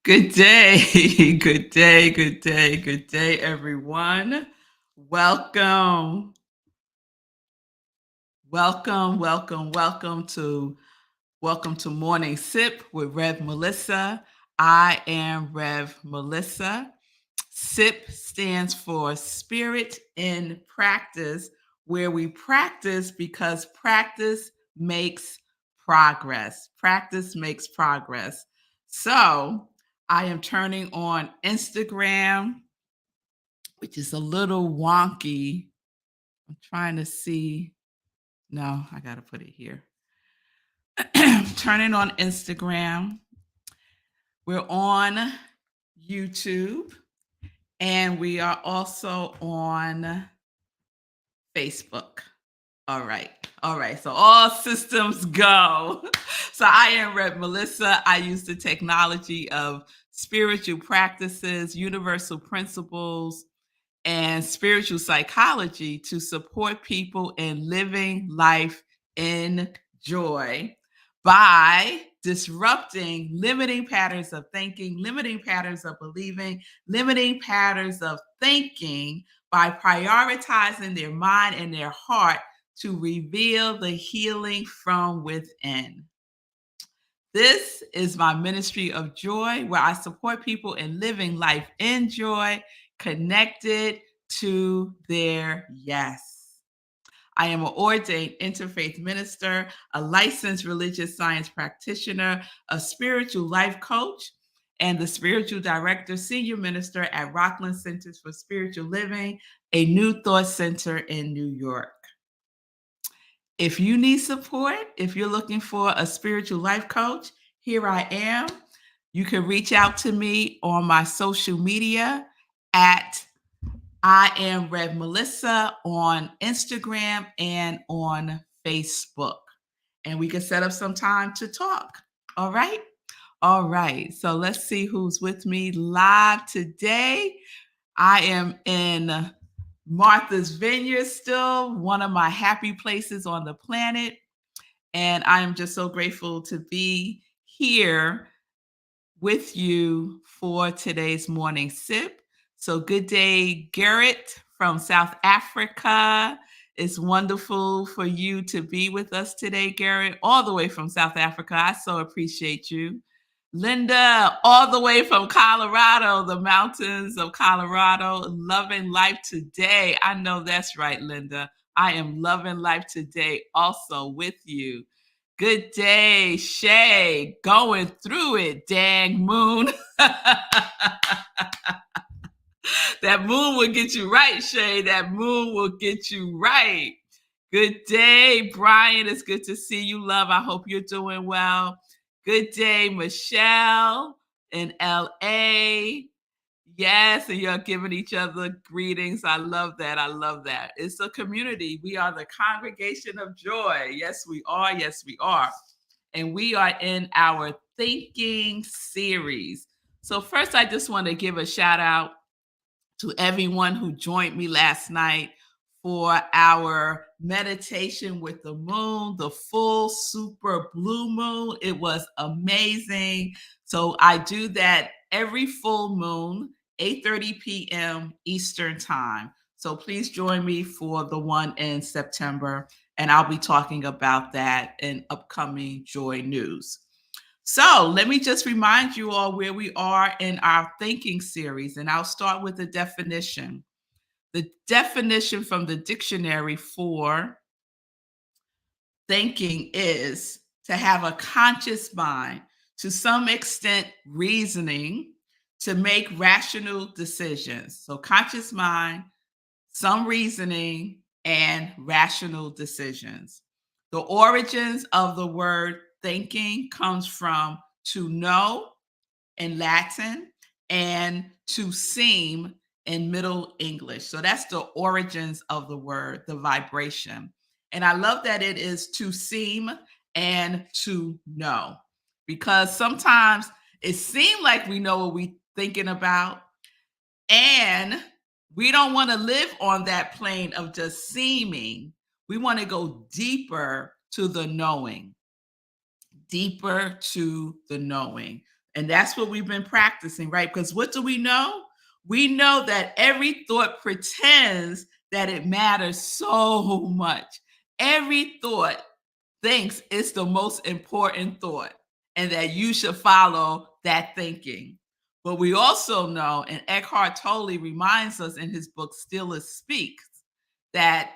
Good day, good day, good day, good day, everyone. Welcome, welcome to Morning Sip with Rev Melissa. I am Rev Melissa. SIP stands for Spirit in Practice, where we practice because practice makes progress. Practice makes progress. So I am turning on Instagram, which is a little wonky. I'm trying to see. No, I got to put it here. Turning on Instagram. We're on YouTube and we are also on Facebook. All right. All right. So all systems go. So I am Rev Melissa. I use the technology of spiritual practices, universal principles, and spiritual psychology to support people in living life in joy by disrupting limiting patterns of thinking, limiting patterns of believing, limiting patterns of thinking by prioritizing their mind and their heart to reveal the healing from within. This is my ministry of joy where I support people in living life in joy, connected to their yes. I am an ordained interfaith minister, a licensed religious science practitioner, a spiritual life coach, and the spiritual director, senior minister at Rockland Centers for Spiritual Living, a New Thought Center in New York. If you need support, if you're looking for a spiritual life coach, here I am. You can reach out to me on my social media at I am Rev Melissa on Instagram and on Facebook. And we can set up some time to talk. All right. All right. So let's see who's with me live today. I am in Martha's Vineyard still, one of my happy places on the planet. And I am just so grateful to be here with you for today's morning sip. So, good day, Garrett from South Africa. It's wonderful for you to be with us today, Garrett, all the way from South Africa. I so appreciate you. Linda, all the way from Colorado, the mountains of Colorado, loving life today. I know that's right, Linda. I am loving life today also with you. Good day, Shay. Going through it, dang moon. That moon will get you right, Shay. That moon will get you right. Good day, Brian. It's good to see you, love. I hope you're doing well. Good day, Michelle in LA. Yes, and you're giving each other greetings. I love that. I love that. It's a community. We are the congregation of joy. Yes, we are. Yes, we are. And we are in our thinking series. So, first, I just want to give a shout out to everyone who joined me last night for our meditation with the moon, the full super blue moon. It was amazing. So I do that every full moon, 8:30 p.m. Eastern time. So please join me for the one in September, and I'll be talking about that in upcoming Joy News. So let me just remind you all where we are in our thinking series, and I'll start with the definition. The definition from the dictionary for thinking is to have a conscious mind, to some extent, reasoning, to make rational decisions. So, conscious mind, some reasoning, and rational decisions. The origins of the word thinking comes from to know in Latin and to seem in Middle English. So that's the origins of the word, the vibration. And I love that it is to seem and to know, because sometimes it seems like we know what we're thinking about, and we don't want to live on that plane of just seeming. We want to go deeper to the knowing, deeper to the knowing. And that's what we've been practicing, right? Because what do we know? We know that every thought pretends that it matters so much. Every thought thinks it's the most important thought and that you should follow that thinking. But we also know, and Eckhart Tolle reminds us in his book, Stillest Speaks, that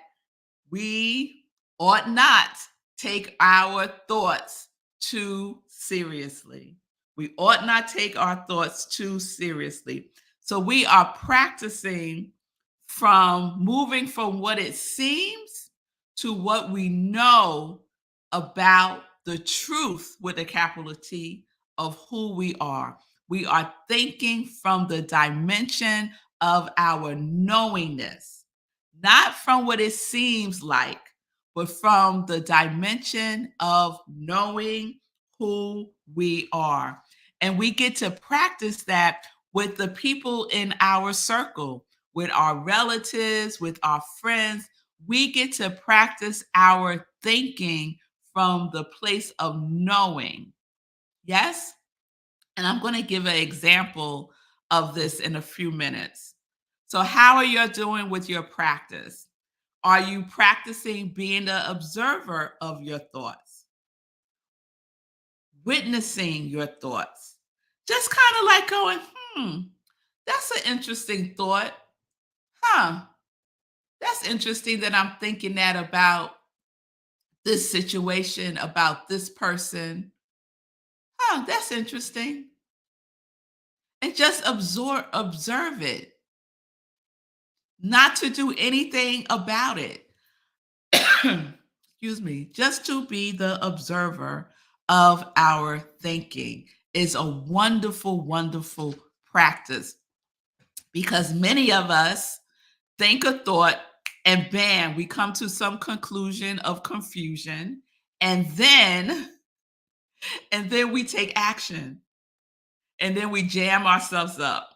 we ought not take our thoughts too seriously. We ought not take our thoughts too seriously. So we are practicing from moving from what it seems to what we know about the truth with a capital T of who we are. We are thinking from the dimension of our knowingness, not from what it seems like, but from the dimension of knowing who we are. And we get to practice that with the people in our circle, with our relatives, with our friends. We get to practice our thinking from the place of knowing. Yes? And I'm going to give an example of this in a few minutes. So, how are you doing with your practice? Are you practicing being the observer of your thoughts, witnessing your thoughts? Just kind of like going, that's an interesting thought. Huh, that's interesting that I'm thinking that about this situation, about this person. Huh, that's interesting. And just observe it, not to do anything about it. Excuse me, just to be the observer of our thinking is a wonderful, wonderful practice because many of us think a thought and bam, we come to some conclusion of confusion and then we take action and then we jam ourselves up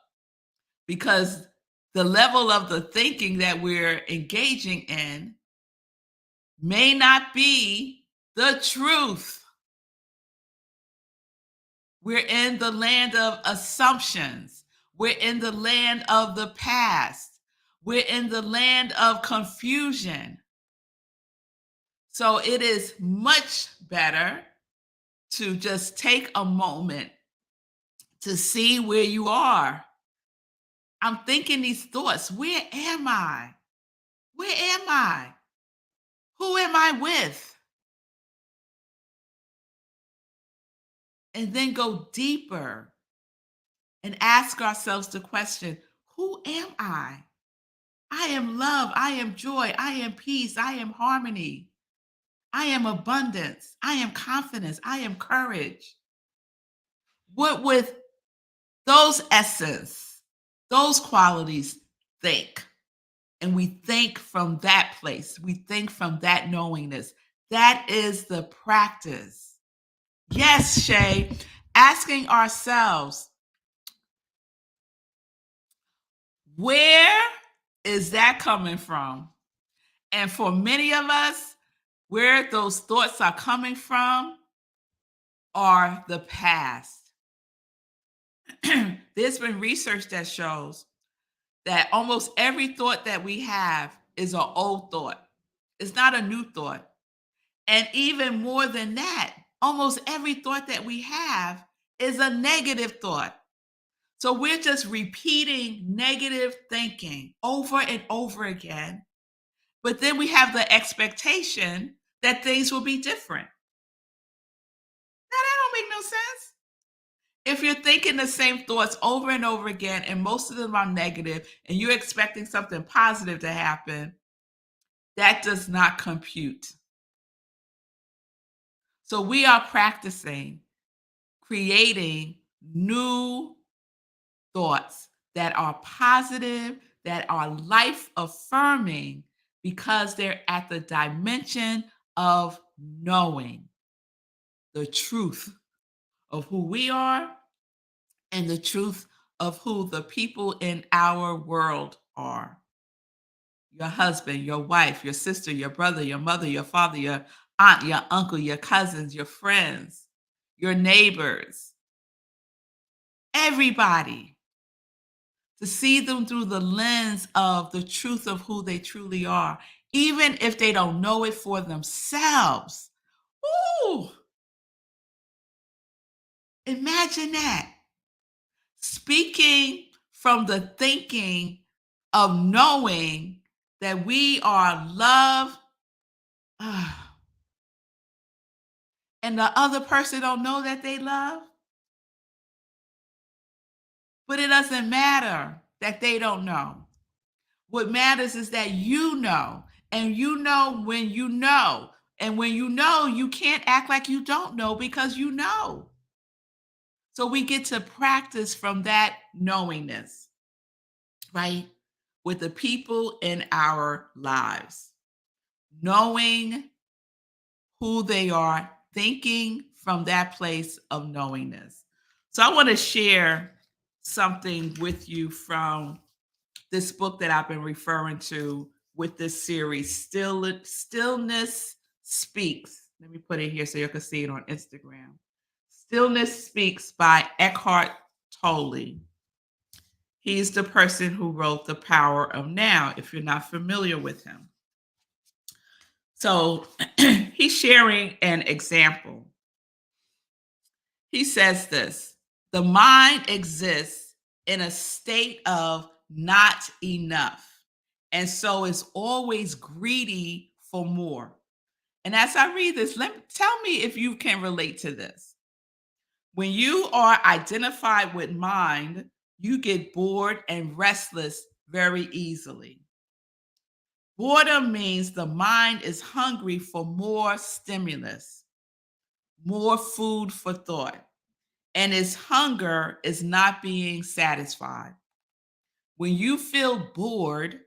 because the level of the thinking that we're engaging in may not be the truth. We're in the land of assumptions. We're in the land of the past. We're in the land of confusion. So it is much better to just take a moment to see where you are. I'm thinking these thoughts. Where am I? Where am I? Who am I with? And then go deeper and ask ourselves the question, who am I? I am love. I am joy. I am peace. I am harmony. I am abundance. I am confidence. I am courage. What with those essence, those qualities think? And we think from that place. We think from that knowingness. That is the practice. Yes, Shay, asking ourselves, where is that coming from? And for many of us, where those thoughts are coming from are the past. There's been research that shows that almost every thought that we have is an old thought. It's not a new thought. And even more than that, almost every thought that we have is a negative thought. So we're just repeating negative thinking over and over again. But then we have the expectation that things will be different. Now, that don't make no sense. If you're thinking the same thoughts over and over again, and most of them are negative, and you're expecting something positive to happen, that does not compute. So we are practicing creating new thoughts that are positive, that are life affirming, because they're at the dimension of knowing the truth of who we are and the truth of who the people in our world are. Your husband, your wife, your sister, your brother, your mother, your father, your aunt, your uncle, your cousins, your friends, your neighbors. everybody, to see them through the lens of the truth of who they truly are, even if they don't know it for themselves. Ooh, imagine that. Speaking from the thinking of knowing that we are love, and the other person don't know that they love, but it doesn't matter that they don't know. What matters is that you know, and you know when you know. And when you know, you can't act like you don't know because you know. So we get to practice from that knowingness, right? With the people in our lives, knowing who they are, thinking from that place of knowingness. So I want to share something with you from this book that I've been referring to with this series, Stillness Speaks. Let me put it here so you can see it on Instagram. Stillness Speaks by Eckhart Tolle. He's the person who wrote The Power of Now, if you're not familiar with him. So he's sharing an example. He says this: the mind exists in a state of not enough. And so it's always greedy for more. And as I read this, tell me if you can relate to this. When you are identified with mind, you get bored and restless very easily. Boredom means the mind is hungry for more stimulus, more food for thought, and its hunger is not being satisfied. When you feel bored,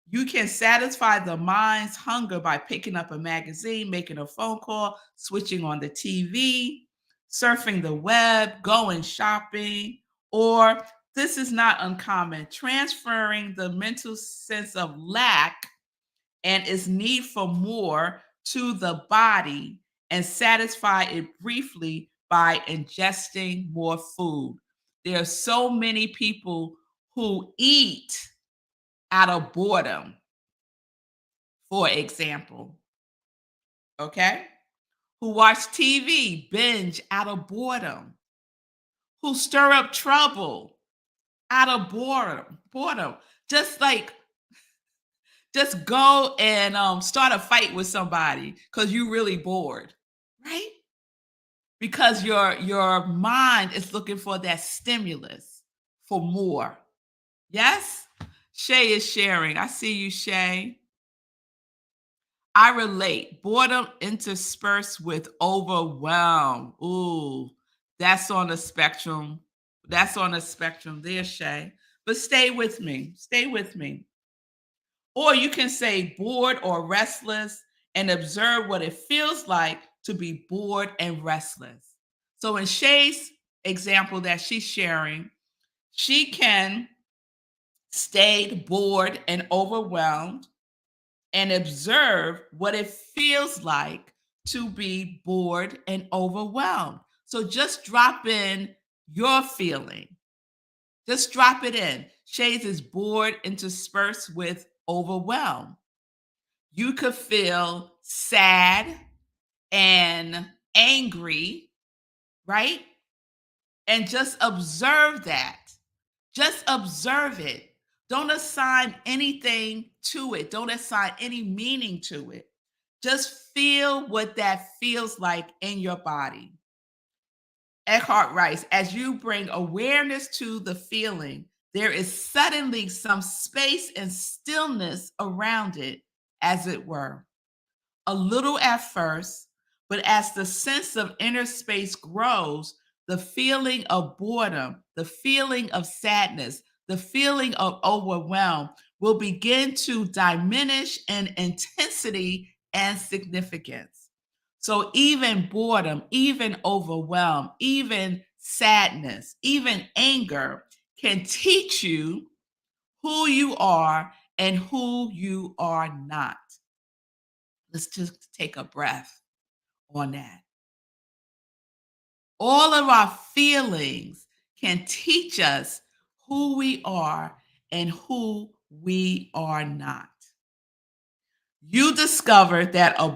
you can satisfy the mind's hunger by picking up a magazine, making a phone call, switching on the TV, surfing the web, going shopping, or this is not uncommon, transferring the mental sense of lack and its need for more to the body and satisfy it briefly by ingesting more food. There are so many people who eat out of boredom, for example, okay? Who watch TV, binge out of boredom, who stir up trouble out of boredom. Just like just go and start a fight with somebody because you're really bored, right? Because your mind is looking for that stimulus for more. Yes? Shay is sharing. I see you, Shay. I relate. Boredom interspersed with overwhelm. Ooh, that's on the spectrum. That's on the spectrum there, Shay. But stay with me. Stay with me. Or you can say bored or restless and observe what it feels like to be bored and restless. So in Shay's example that she's sharing, she can stay bored and overwhelmed and observe what it feels like to be bored and overwhelmed. So just drop in your feeling. Just drop it in. Shades is bored interspersed with overwhelmed. You could feel sad and angry, right? And just observe that. Just observe it. Don't assign anything to it. Don't assign any meaning to it. Just feel what that feels like in your body. Eckhart writes, as you bring awareness to the feeling, there is suddenly some space and stillness around it, as it were. A little at first, but as the sense of inner space grows, the feeling of boredom, the feeling of sadness, the feeling of overwhelm will begin to diminish in intensity and significance. So, even boredom, even overwhelm, even sadness, even anger can teach you who you are and who you are not. Let's just take a breath on that. All of our feelings can teach us who we are and who we are not. You discover that a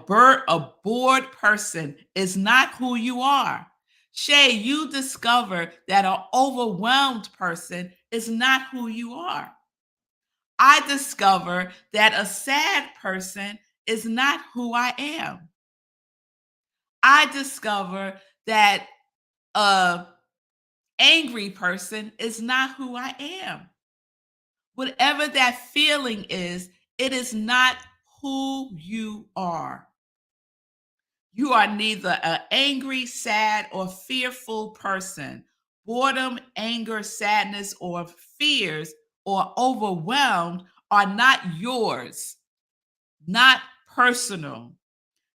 bored person is not who you are. Shay, you discover that an overwhelmed person is not who you are. I discover that a sad person is not who I am. I discover that a angry person is not who I am. Whatever that feeling is, it is not who you are. You are neither an angry, sad, or fearful person. Boredom, anger, sadness, or fears, or overwhelmed are not yours, not personal.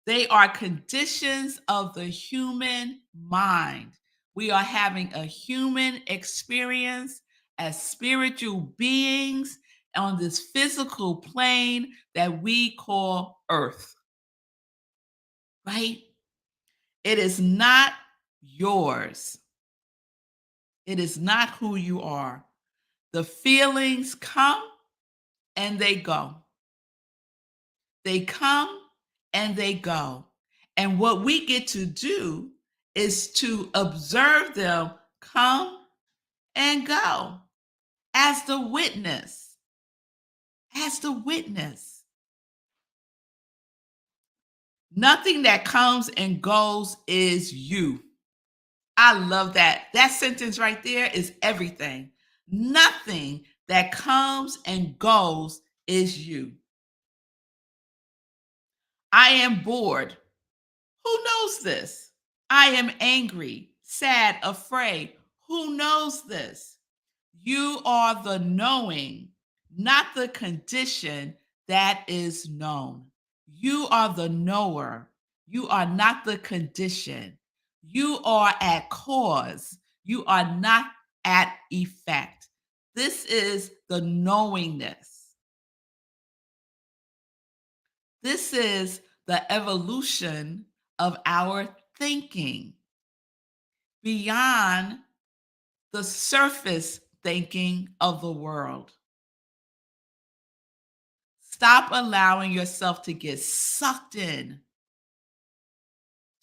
They are conditions of the human mind. We are having a human experience as spiritual beings on this physical plane that we call Earth, right? It is not yours. It is not who you are. The feelings come and they go. They come and they go. And what we get to do is to observe them come and go as the witness, as the witness. Nothing that comes and goes is you. I love that. That sentence right there is everything. Nothing that comes and goes is you. I am bored. Who knows this? I am angry, sad, afraid. Who knows this? You are the knowing, not the condition that is known. You are the knower. You are not the condition. You are at cause. You are not at effect. This is the knowingness. This is the evolution of our thinking beyond the surface thinking of the world. Stop allowing yourself to get sucked in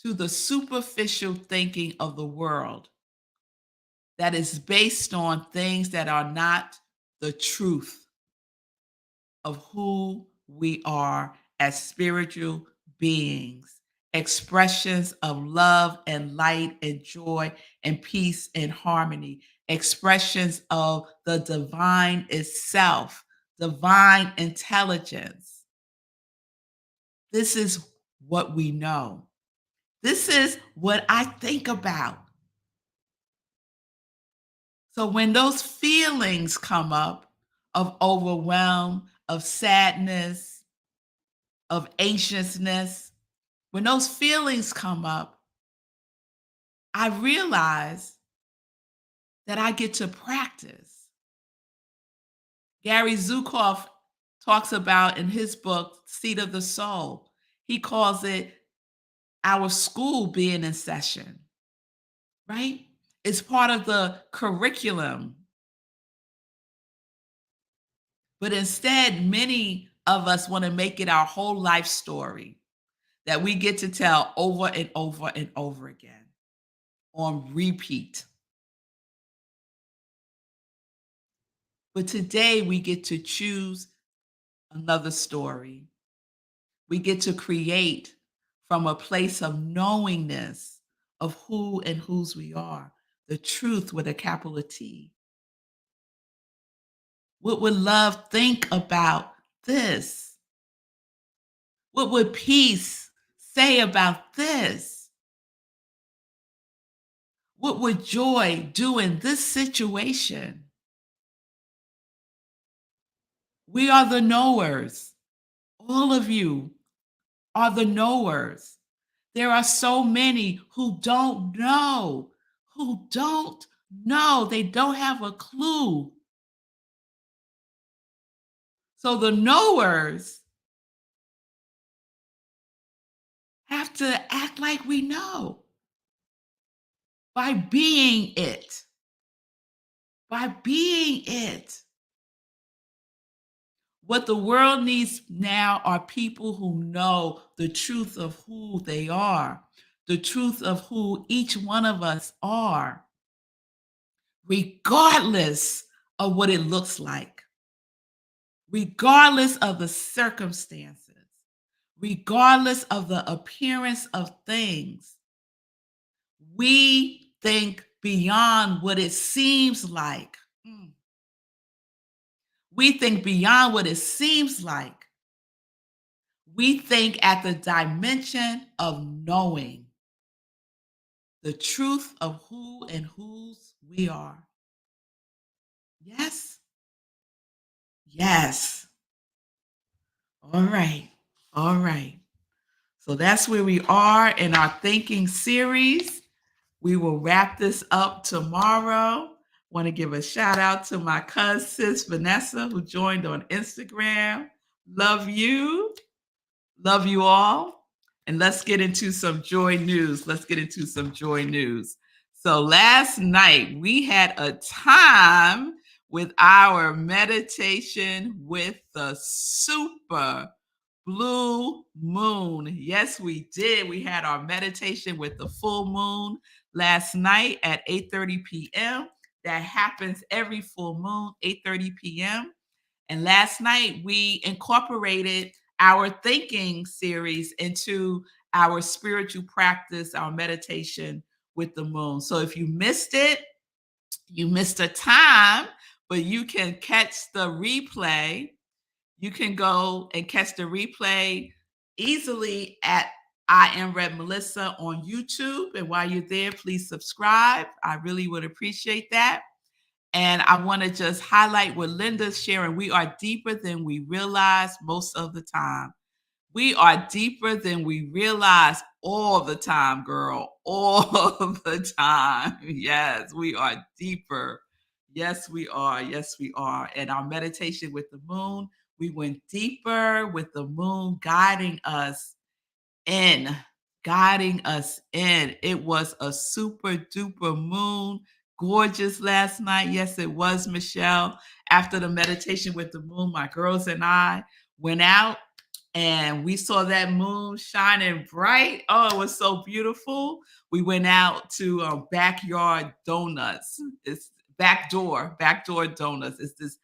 to the superficial thinking of the world that is based on things that are not the truth of who we are as spiritual beings, expressions of love and light and joy and peace and harmony, expressions of the divine itself, divine intelligence. This is what we know. This is what I think about. So when those feelings come up of overwhelm, of sadness, of anxiousness, when those feelings come up, I realize that I get to practice. Gary Zukav talks about in his book, Seat of the Soul, he calls it our school being in session, right? It's part of the curriculum. But instead, many of us want to make it our whole life story that we get to tell over and over and over again on repeat. But today we get to choose another story. We get to create from a place of knowingness of who and whose we are, the truth with a capital T. What would love think about this? What would peace say about this? What would joy do in this situation? We are the knowers. All of you are the knowers. There are so many who don't know, who don't know. They don't have a clue. So the knowers have to act like we know by being it. by being it. What the world needs now are people who know the truth of who they are, the truth of who each one of us are, regardless of what it looks like, regardless of the circumstances, regardless of the appearance of things. We think beyond what it seems like. Mm. We think beyond what it seems like. We think at the dimension of knowing the truth of who and whose we are. Yes? Yes. All right. All right. So that's where we are in our thinking series. We will wrap this up tomorrow. Want to give a shout out to my cousin, sis Vanessa, who joined on Instagram. Love you. Love you all. And let's get into some joy news. Let's get into some joy news. So last night we had a time with our meditation with the super blue moon. Yes, we did. We had our meditation with the full moon last night at 8:30 p.m. That happens every full moon, 8:30 p.m. And last night we incorporated our thinking series into our spiritual practice, our meditation with the moon. So if you missed it, you missed a time, but you can catch the replay. You can go and catch the replay easily at I Am Melissa on YouTube. And while you're there, please subscribe. I really would appreciate that. And I want to just highlight what Linda's sharing. We are deeper than we realize most of the time. We are deeper than we realize all the time, girl. All the time. Yes, we are deeper. Yes, we are. Yes, we are. And our meditation with the moon, we went deeper with the moon in, guiding us in. It was a super duper moon, gorgeous last night. Yes, it was, Michelle. After the meditation with the moon, my girls and I went out and we saw that moon shining bright. Oh, it was so beautiful. We went out to Backyard Donuts. It's backdoor donuts. It's this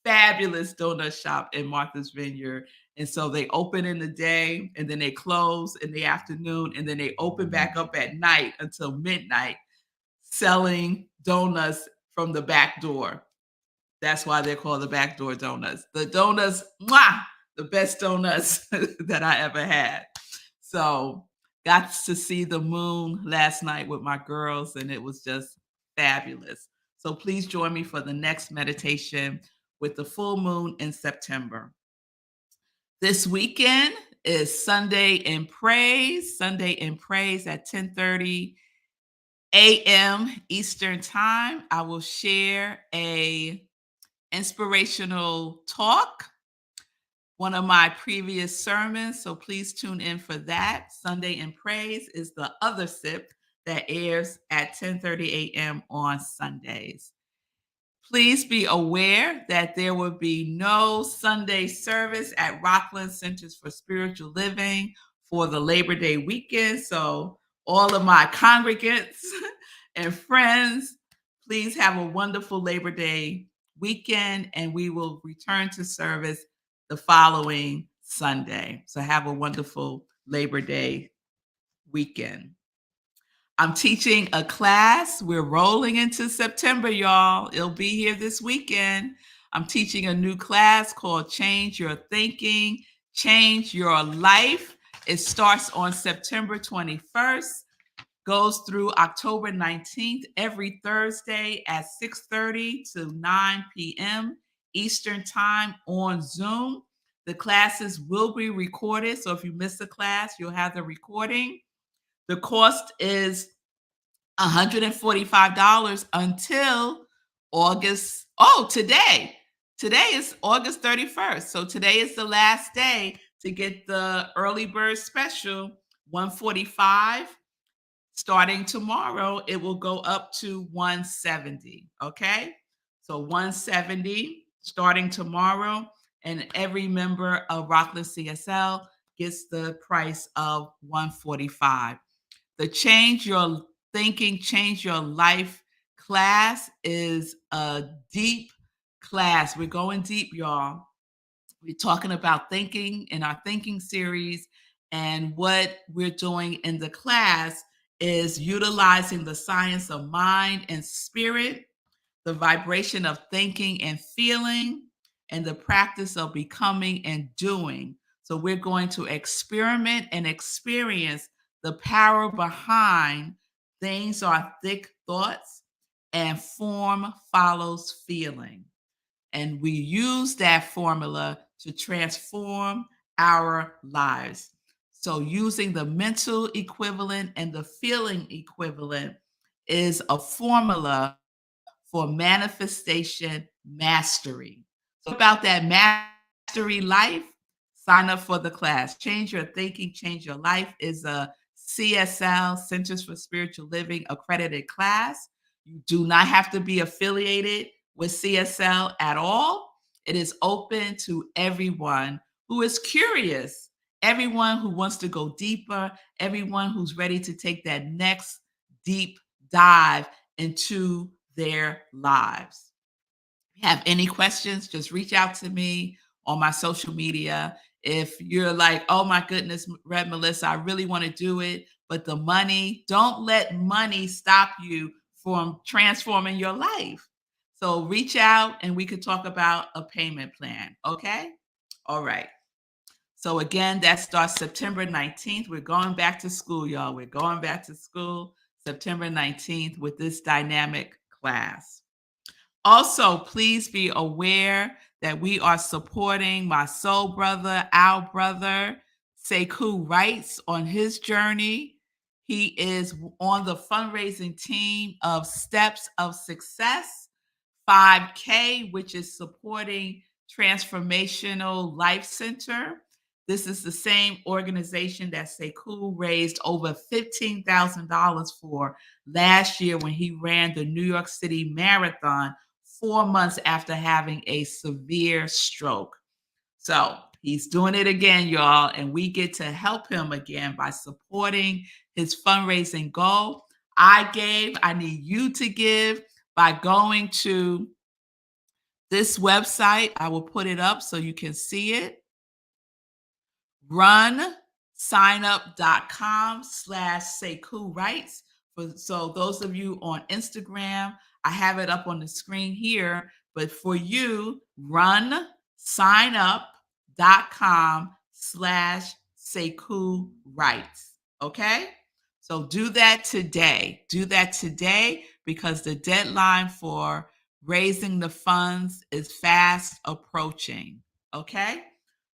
fabulous donut shop in Martha's Vineyard. And so they open in the day and then they close in the afternoon and then they open back up at night until midnight selling donuts from the back door. That's why they're called the backdoor donuts. The donuts, mwah, the best donuts that I ever had. So got to see the moon last night with my girls and it was just fabulous. So please join me for the next meditation with the full moon in September. This weekend is Sunday in Praise at 10:30 a.m. Eastern Time. I will share a inspirational talk, one of my previous sermons, so please tune in for that. Sunday in Praise is the other sip that airs at 10:30 a.m. on Sundays. Please be aware that there will be no Sunday service at Rockland Centers for Spiritual Living for the Labor Day weekend. So all of my congregants and friends, please have a wonderful Labor Day weekend, and we will return to service the following Sunday. So have a wonderful Labor Day weekend. I'm teaching a class. We're rolling into September, y'all. It'll be here this weekend. I'm teaching a new class called Change Your Thinking, Change Your Life. It starts on September 21st, goes through October 19th, every Thursday at 6:30 to 9 p.m. Eastern Time on Zoom. The classes will be recorded, so if you miss a class, you'll have the recording. The cost is $145 until August. Oh, today. Today is August 31st. So today is the last day to get the early bird special, $145. Starting tomorrow, it will go up to $170. Okay. So 170 starting tomorrow, and every member of Rockland CSL gets the price of 145. The Change Your Thinking, Change Your Life class is a deep class. We're going deep, y'all. We're talking about thinking in our thinking series, and what we're doing in the class is utilizing the science of mind and spirit, the vibration of thinking and feeling, and the practice of becoming and doing. So we're going to experiment and experience the power behind things are thick thoughts and form follows feeling. And we use that formula to transform our lives. So, using the mental equivalent and the feeling equivalent is a formula for manifestation mastery. So, about that mastery life, sign up for the class. Change Your Thinking, Change Your Life is a CSL, Centers for Spiritual Living accredited class. You do not have to be affiliated with CSL at all. It is open to everyone who is curious, everyone who wants to go deeper, everyone who's ready to take that next deep dive into their lives. If you have any questions, just reach out to me on my social media. If you're like, oh my goodness, Red Melissa, I really want to do it, but the money, don't let money stop you from transforming your life. So reach out and we could talk about a payment plan. Okay. All right. So again, that starts September 19th. We're going back to school, y'all. We're going back to school September 19th with this dynamic class. Also, please be aware that we are supporting my soul brother, our brother, Sekou Wrights, on his journey. He is on the fundraising team of Steps of Success 5K, which is supporting Transformational Life Center. This is the same organization that Sekou raised over $15,000 for last year when he ran the New York City Marathon 4 months after having a severe stroke. So he's doing it again, y'all, and we get to help him again by supporting his fundraising goal. I need you to give by going to this website. I will put it up so you can see it. runsignup.com/Sekou Wrights. So those of you on Instagram, I have it up on the screen here, but for you, runsignup.com/Sekou Wrights. Okay? So do that today. Do that today because the deadline for raising the funds is fast approaching. Okay?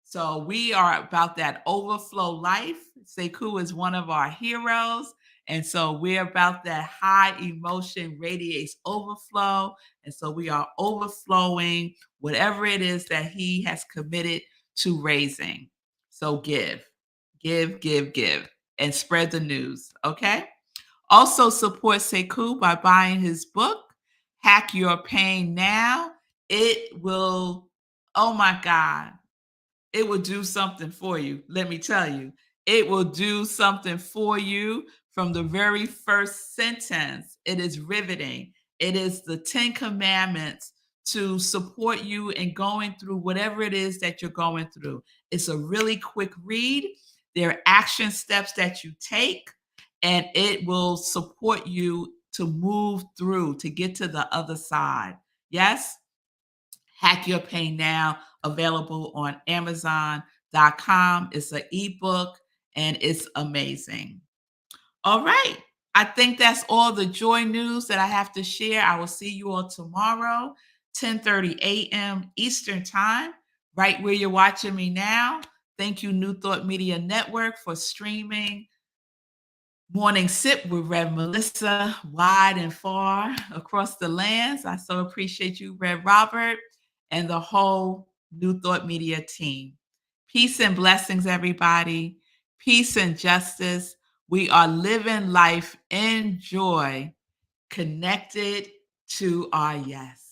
So we are about that overflow life. Sekou is one of our heroes. And so we're about that high emotion radiates overflow. And so we are overflowing whatever it is that he has committed to raising. So give, and spread the news. Okay. Also support Sekou by buying his book, Hack Your Pain Now. It will, oh my God, it will do something for you. Let me tell you, it will do something for you from the very first sentence. It is riveting. It is the 10 commandments to support you in going through whatever it is that you're going through. It's a really quick read. There are action steps that you take, and it will support you to move through, to get to the other side. Yes? Hack Your Pain Now, available on Amazon.com. It's an ebook and it's amazing. All right. I think that's all the joy news that I have to share. I will see you all tomorrow, 10:30 a.m. Eastern Time, right where you're watching me now. Thank you, New Thought Media Network, for streaming Morning Sip with Rev Melissa, wide and far across the lands. I so appreciate you, Rev Robert, and the whole New Thought Media team. Peace and blessings, everybody. Peace and justice. We are living life in joy, connected to our yes.